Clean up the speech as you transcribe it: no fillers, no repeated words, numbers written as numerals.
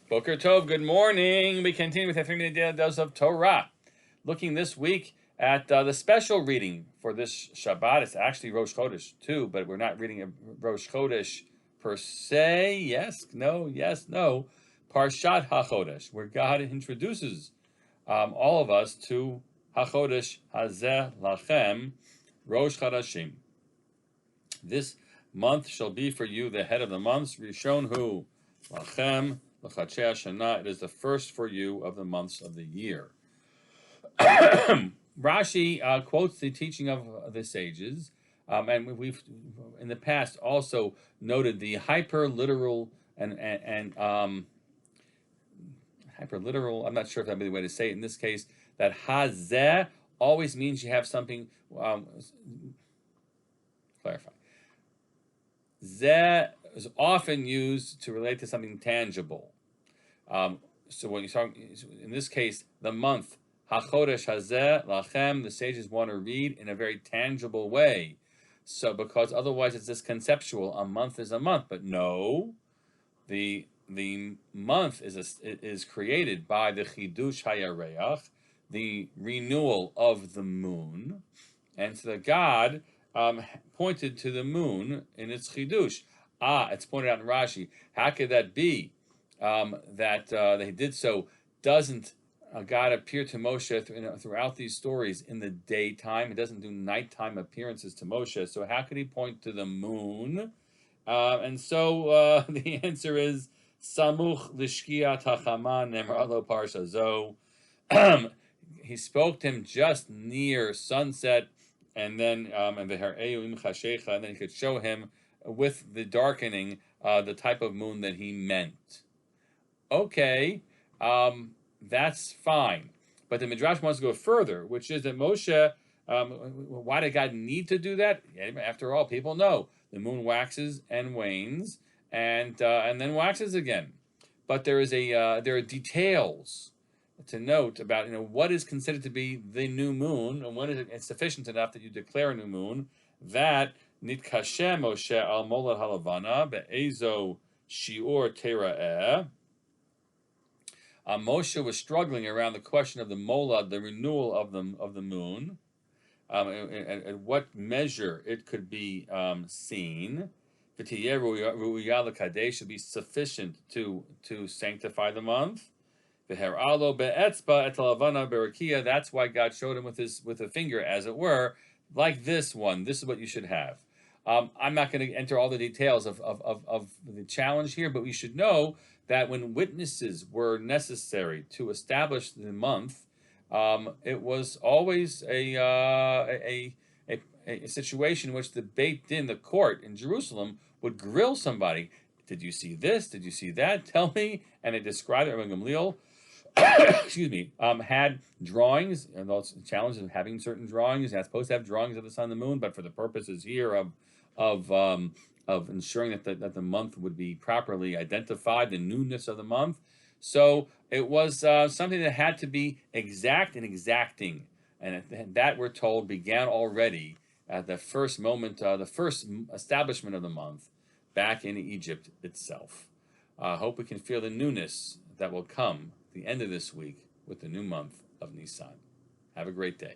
Boker Tov, good morning. We continue with the 3-minute daily dose of Torah. Looking this week at the special reading for this Shabbat. It's actually Rosh Chodesh too, but we're not reading a Rosh Chodesh per se. Yes, no, yes, no. Parshat Hachodesh, where God introduces all of us to Hachodesh Hazeh Lachem Rosh Chodeshim. This month shall be for you the head of the months. Rishon Hu Lachem L'Chadshei Shana. It is the first for you of the months of the year. Rashi quotes the teaching of the sages, and we've in the past also noted the hyper-literal and hyper-literal. I'm not sure if that'd be the way to say it in this case. That hazeh always means you have something. Clarify. Zeh is often used to relate to something tangible. So when you're talking, in this case, the month, Hachodesh Hazeh Lachem, the sages want to read in a very tangible way. So because otherwise it's just conceptual. A month is a month, but no, the month is created by the Chidush Hayareach, the renewal of the moon, and so the God pointed to the moon in its chidush. It's pointed out in Rashi. How could that be that they did so? Doesn't God appear to Moshe throughout these stories in the daytime? He doesn't do nighttime appearances to Moshe. So how could he point to the moon? And so the answer is Samuch Lishkia Tachama Nemar Lo Parsha Zo. He spoke to him just near sunset, and then and then he could show him with the darkening the type of moon that he meant. Okay, that's fine, but the Midrash wants to go further, which is that Moshe. Why did God need to do that? After all, people know the moon waxes and wanes, and then waxes again. But there are details to note about what is considered to be the new moon, and when it's sufficient enough that you declare a new moon. That nitkashe Moshe al molad halavana be'ezo shiur tera'eh. Moshe was struggling around the question of the molad, the renewal of the moon, at what measure it could be seen. V'tiyeh ru'iyah l'kadesh should be sufficient to sanctify the month. That's why God showed him with a finger, as it were, like this one. This is what you should have. I'm not going to enter all the details of the challenge here, but we should know that when witnesses were necessary to establish the month, it was always a situation in which the Beit Din, the court in Jerusalem, would grill somebody. Did you see this? Did you see that? Tell me. And they described it. Rabbi Gamliel excuse me, had drawings, and those challenges of having certain drawings. You're not supposed to have drawings of the sun and the moon, but for the purposes here of ensuring that the month would be properly identified, the newness of the month. So it was something that had to be exact and exacting, and that, we're told, began already at the first moment, the first establishment of the month back in Egypt itself. I hope we can feel the newness that will come the end of this week with the new month of Nisan. Have a great day.